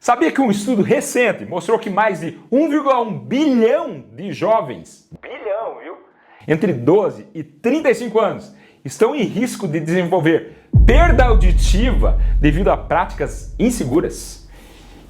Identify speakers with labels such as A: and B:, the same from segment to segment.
A: Sabia que um estudo recente mostrou que mais de 1,1 bilhão de jovens, entre 12 e 35 anos, estão em risco de desenvolver perda auditiva devido a práticas inseguras?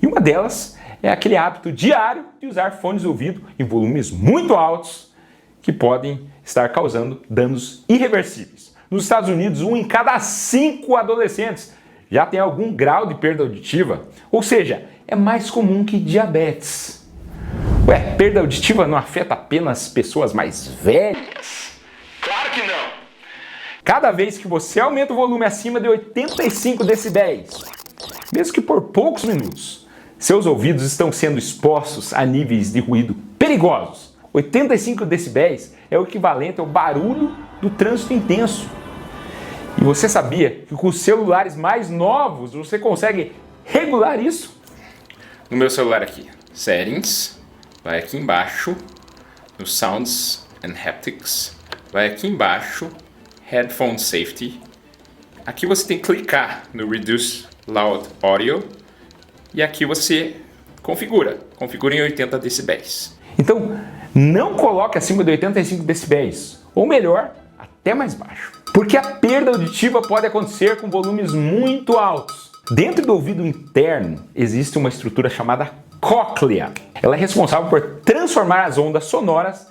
A: E uma delas é aquele hábito diário de usar fones de ouvido em volumes muito altos que podem estar causando danos irreversíveis. Nos Estados Unidos, 1 em cada 5 adolescentes já tem algum grau de perda auditiva, ou seja, é mais comum que diabetes. Ué, perda auditiva não afeta apenas pessoas mais velhas? Claro que não! Cada vez que você aumenta o volume acima de 85 decibéis, mesmo que por poucos minutos, seus ouvidos estão sendo expostos a níveis de ruído perigosos. 85 decibéis é o equivalente ao barulho do trânsito intenso. E você sabia que com os celulares mais novos você consegue regular isso? No meu celular aqui, Settings, vai aqui embaixo, no Sounds and Haptics, vai aqui embaixo, Headphone Safety. Aqui você tem que clicar no Reduce Loud Audio e aqui você configura em 80 decibéis. Então, não coloque acima de 85 decibéis, ou melhor, até mais baixo. Porque a perda auditiva pode acontecer com volumes muito altos. Dentro do ouvido interno existe uma estrutura chamada cóclea. Ela é responsável por transformar as ondas sonoras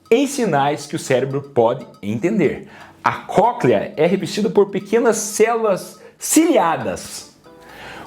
A: em sinais que o cérebro pode entender. A cóclea é revestida por pequenas células ciliadas.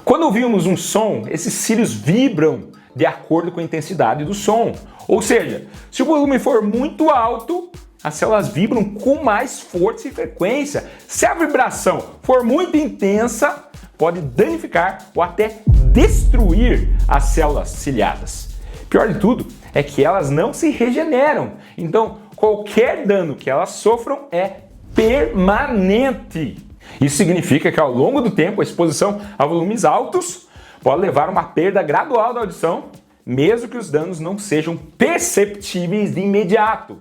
A: Quando ouvimos um som, esses cílios vibram de acordo com a intensidade do som. Ou seja, se o volume for muito alto, as células vibram com mais força e frequência. Se a vibração for muito intensa, pode danificar ou até destruir as células ciliadas. Pior de tudo é que elas não se regeneram. Então, qualquer dano que elas sofram é permanente. Isso significa que ao longo do tempo, a exposição a volumes altos pode levar a uma perda gradual da audição, mesmo que os danos não sejam perceptíveis de imediato.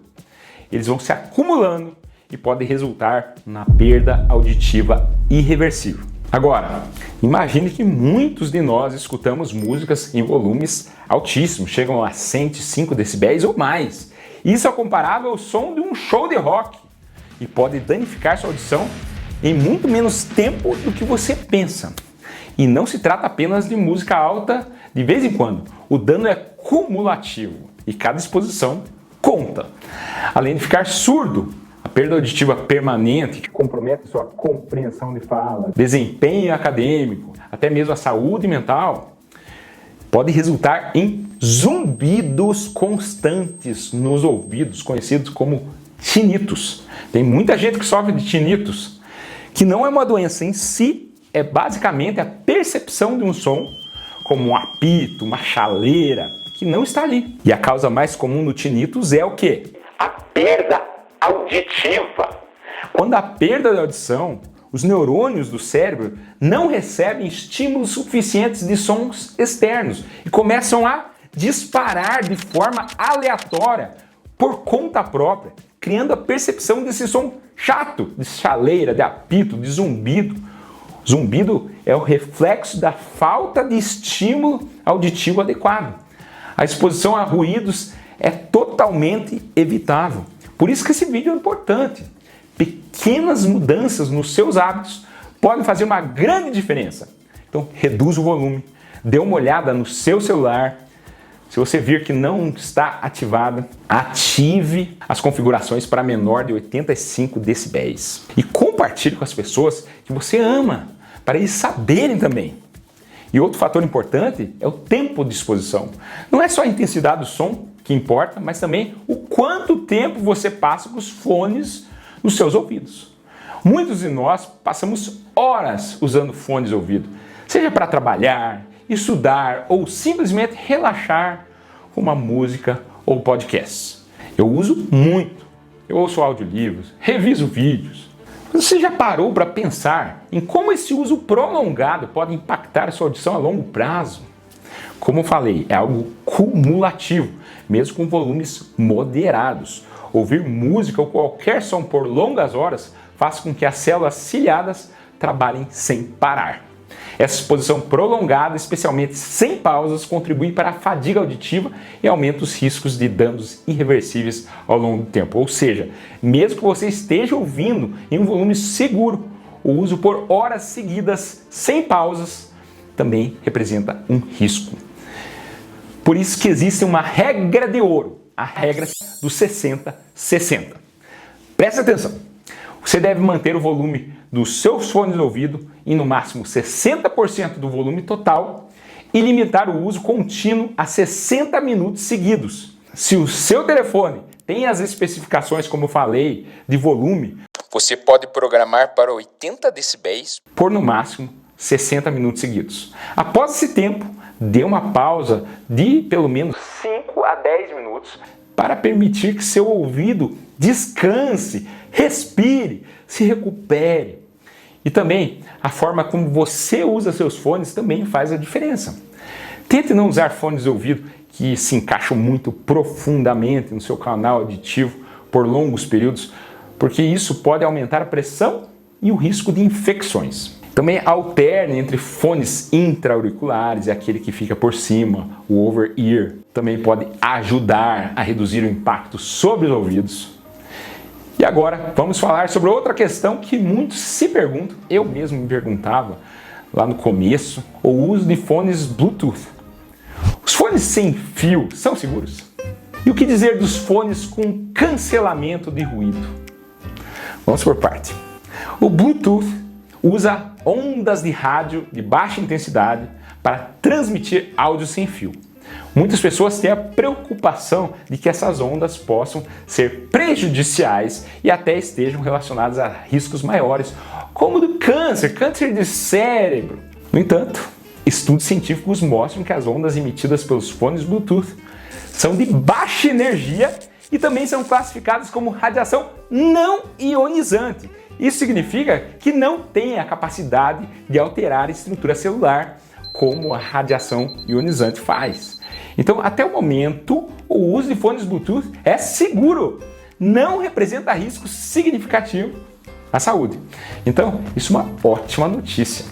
A: Eles vão se acumulando e podem resultar na perda auditiva irreversível. Agora, imagine que muitos de nós escutamos músicas em volumes altíssimos, chegam a 105 decibéis ou mais. Isso é comparável ao som de um show de rock e pode danificar sua audição em muito menos tempo do que você pensa. E não se trata apenas de música alta de vez em quando. O dano é cumulativo e cada exposição conta. Além de ficar surdo, a perda auditiva permanente, que compromete sua compreensão de fala, desempenho acadêmico, até mesmo a saúde mental, pode resultar em zumbidos constantes nos ouvidos, conhecidos como tinnitus. Tem muita gente que sofre de tinnitus, que não é uma doença em si, é basicamente a percepção de um som, como um apito, uma chaleira, que não está ali. E a causa mais comum do tinnitus é o quê? A perda auditiva. Quando há perda da audição, os neurônios do cérebro não recebem estímulos suficientes de sons externos e começam a disparar de forma aleatória por conta própria, criando a percepção desse som chato, de chaleira, de apito, de zumbido. Zumbido é o reflexo da falta de estímulo auditivo adequado. A exposição a ruídos é totalmente evitável. Por isso que esse vídeo é importante. Pequenas mudanças nos seus hábitos podem fazer uma grande diferença. Então, reduza o volume, dê uma olhada no seu celular. Se você vir que não está ativada, ative as configurações para menor de 85 decibéis. E compartilhe com as pessoas que você ama, para eles saberem também. E outro fator importante é o tempo de exposição. Não é só a intensidade do som que importa, mas também o quanto tempo você passa com os fones nos seus ouvidos. Muitos de nós passamos horas usando fones de ouvido, seja para trabalhar, estudar ou simplesmente relaxar com uma música ou podcast. Eu uso muito. Eu ouço audiolivros, reviso vídeos. Você já parou para pensar em como esse uso prolongado pode impactar a sua audição a longo prazo? Como eu falei, é algo cumulativo, mesmo com volumes moderados. Ouvir música ou qualquer som por longas horas faz com que as células ciliadas trabalhem sem parar. Essa exposição prolongada, especialmente sem pausas, contribui para a fadiga auditiva e aumenta os riscos de danos irreversíveis ao longo do tempo. Ou seja, mesmo que você esteja ouvindo em um volume seguro, o uso por horas seguidas, sem pausas, também representa um risco. Por isso que existe uma regra de ouro, a regra do 60-60. Presta atenção, você deve manter o volume dos seus fones de ouvido em no máximo 60% do volume total e limitar o uso contínuo a 60 minutos seguidos. Se o seu telefone tem as especificações, como eu falei, de volume, você pode programar para 80 decibéis por no máximo 60 minutos seguidos. Após esse tempo, dê uma pausa de pelo menos 5 a 10 minutos para permitir que seu ouvido descanse, respire, se recupere. E também a forma como você usa seus fones também faz a diferença. Tente não usar fones de ouvido que se encaixam muito profundamente no seu canal auditivo por longos períodos, porque isso pode aumentar a pressão e o risco de infecções. Também alterne entre fones intra-auriculares e aquele que fica por cima, o over-ear. Também pode ajudar a reduzir o impacto sobre os ouvidos. E agora vamos falar sobre outra questão que muitos se perguntam, eu mesmo me perguntava lá no começo, o uso de fones Bluetooth. Os fones sem fio são seguros? E o que dizer dos fones com cancelamento de ruído? Vamos por parte. O Bluetooth usa ondas de rádio de baixa intensidade para transmitir áudio sem fio. Muitas pessoas têm a preocupação de que essas ondas possam ser prejudiciais e até estejam relacionadas a riscos maiores, como do câncer de cérebro. No entanto, estudos científicos mostram que as ondas emitidas pelos fones Bluetooth são de baixa energia e também são classificadas como radiação não ionizante. Isso significa que não tem a capacidade de alterar a estrutura celular como a radiação ionizante faz. Então, até o momento, o uso de fones Bluetooth é seguro, não representa risco significativo à saúde. Então, isso é uma ótima notícia.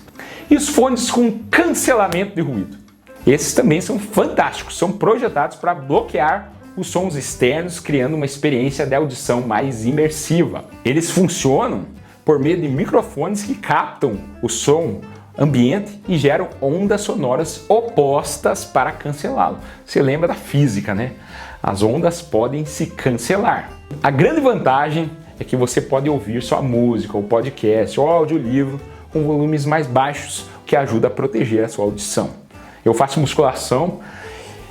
A: E os fones com cancelamento de ruído? Esses também são fantásticos, são projetados para bloquear os sons externos, criando uma experiência de audição mais imersiva. Eles funcionam por meio de microfones que captam o som ambiente e geram ondas sonoras opostas para cancelá-lo. Você lembra da física, né? As ondas podem se cancelar. A grande vantagem é que você pode ouvir sua música, ou podcast, ou audiolivro com volumes mais baixos, o que ajuda a proteger a sua audição. Eu faço musculação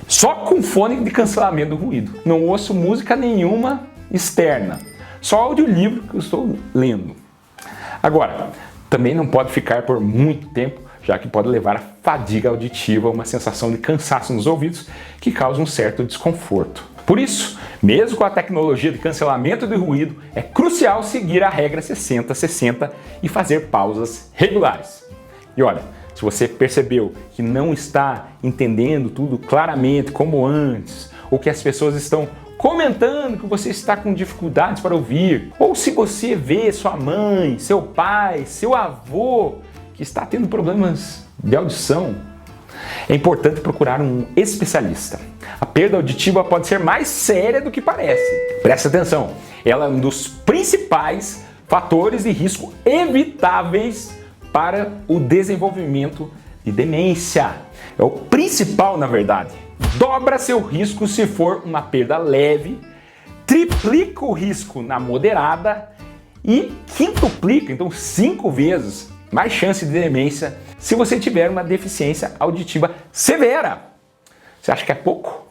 A: só com fone de cancelamento do ruído. Não ouço música nenhuma externa, só audiolivro que eu estou lendo. Agora, também não pode ficar por muito tempo, já que pode levar a fadiga auditiva, uma sensação de cansaço nos ouvidos que causa um certo desconforto. Por isso, mesmo com a tecnologia de cancelamento de ruído, é crucial seguir a regra 60-60 e fazer pausas regulares. E olha, se você percebeu que não está entendendo tudo claramente como antes, ou que as pessoas estão comentando que você está com dificuldades para ouvir, ou se você vê sua mãe, seu pai, seu avô que está tendo problemas de audição, é importante procurar um especialista. A perda auditiva pode ser mais séria do que parece. Presta atenção, ela é um dos principais fatores de risco evitáveis para o desenvolvimento de demência. É o principal, na verdade. Dobra seu risco se for uma perda leve, triplica o risco na moderada e quintuplica, então 5 vezes mais chance de demência se você tiver uma deficiência auditiva severa. Você acha que é pouco?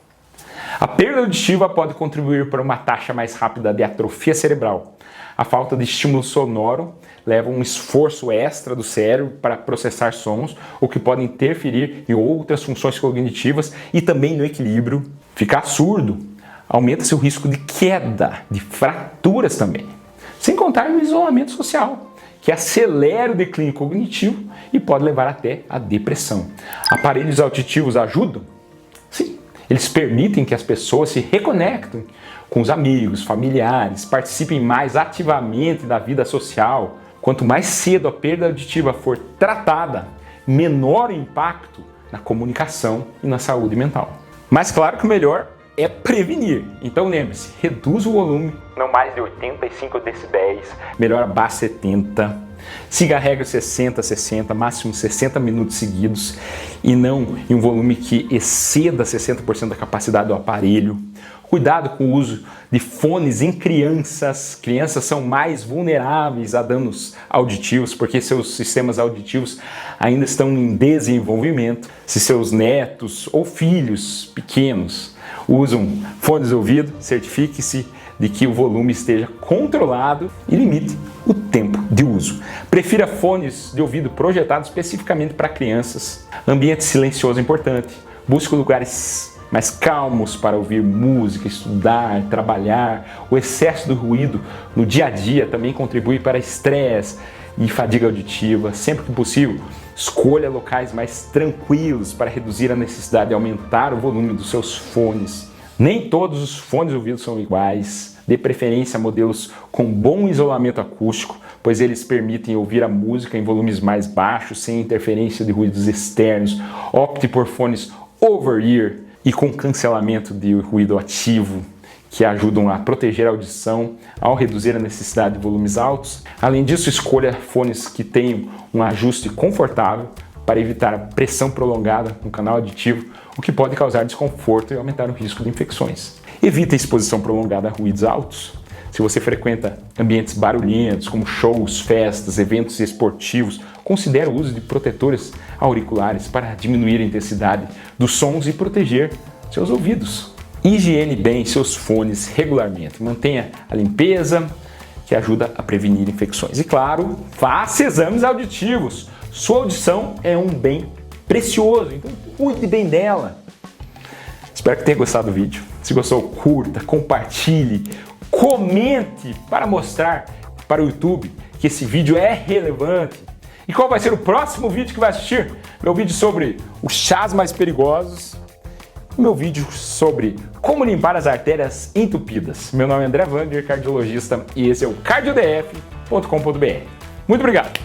A: A perda auditiva pode contribuir para uma taxa mais rápida de atrofia cerebral. A falta de estímulo sonoro leva a um esforço extra do cérebro para processar sons, o que pode interferir em outras funções cognitivas e também no equilíbrio. Ficar surdo aumenta seu risco de queda, de fraturas também. Sem contar no isolamento social, que acelera o declínio cognitivo e pode levar até a depressão. Aparelhos auditivos ajudam? Sim, eles permitem que as pessoas se reconectem com os amigos, familiares, participem mais ativamente da vida social. Quanto mais cedo a perda auditiva for tratada, menor impacto na comunicação e na saúde mental. Mas claro que o melhor é prevenir. Então lembre-se, reduz o volume, não mais de 85 decibéis, melhor abaixo 70. Siga a regra 60, máximo 60 minutos seguidos e não em um volume que exceda 60% da capacidade do aparelho. Cuidado com o uso de fones em crianças. Crianças são mais vulneráveis a danos auditivos porque seus sistemas auditivos ainda estão em desenvolvimento. Se seus netos ou filhos pequenos usam fones de ouvido, certifique-se de que o volume esteja controlado e limite o tempo de uso. Prefira fones de ouvido projetados especificamente para crianças. Ambiente silencioso é importante. Busque lugares mais calmos para ouvir música, estudar, trabalhar. O excesso do ruído no dia a dia também contribui para estresse e fadiga auditiva. Sempre que possível, escolha locais mais tranquilos para reduzir a necessidade de aumentar o volume dos seus fones. Nem todos os fones de ouvido são iguais. Dê preferência a modelos com bom isolamento acústico, pois eles permitem ouvir a música em volumes mais baixos, sem interferência de ruídos externos. Opte por fones over-ear e com cancelamento de ruído ativo, que ajudam a proteger a audição ao reduzir a necessidade de volumes altos. Além disso, escolha fones que tenham um ajuste confortável para evitar a pressão prolongada no canal auditivo, o que pode causar desconforto e aumentar o risco de infecções. Evite a exposição prolongada a ruídos altos. Se você frequenta ambientes barulhentos, como shows, festas, eventos esportivos, considere o uso de protetores auriculares para diminuir a intensidade dos sons e proteger seus ouvidos. Higiene bem seus fones regularmente. Mantenha a limpeza, que ajuda a prevenir infecções. E claro, faça exames auditivos. Sua audição é um bem precioso, então cuide bem dela. Espero que tenha gostado do vídeo. Se gostou, curta, compartilhe, comente para mostrar para o YouTube que esse vídeo é relevante. E qual vai ser o próximo vídeo que vai assistir? Meu vídeo sobre os chás mais perigosos. Meu vídeo sobre como limpar as artérias entupidas. Meu nome é André Wander, cardiologista, e esse é o cardiodf.com.br. Muito obrigado!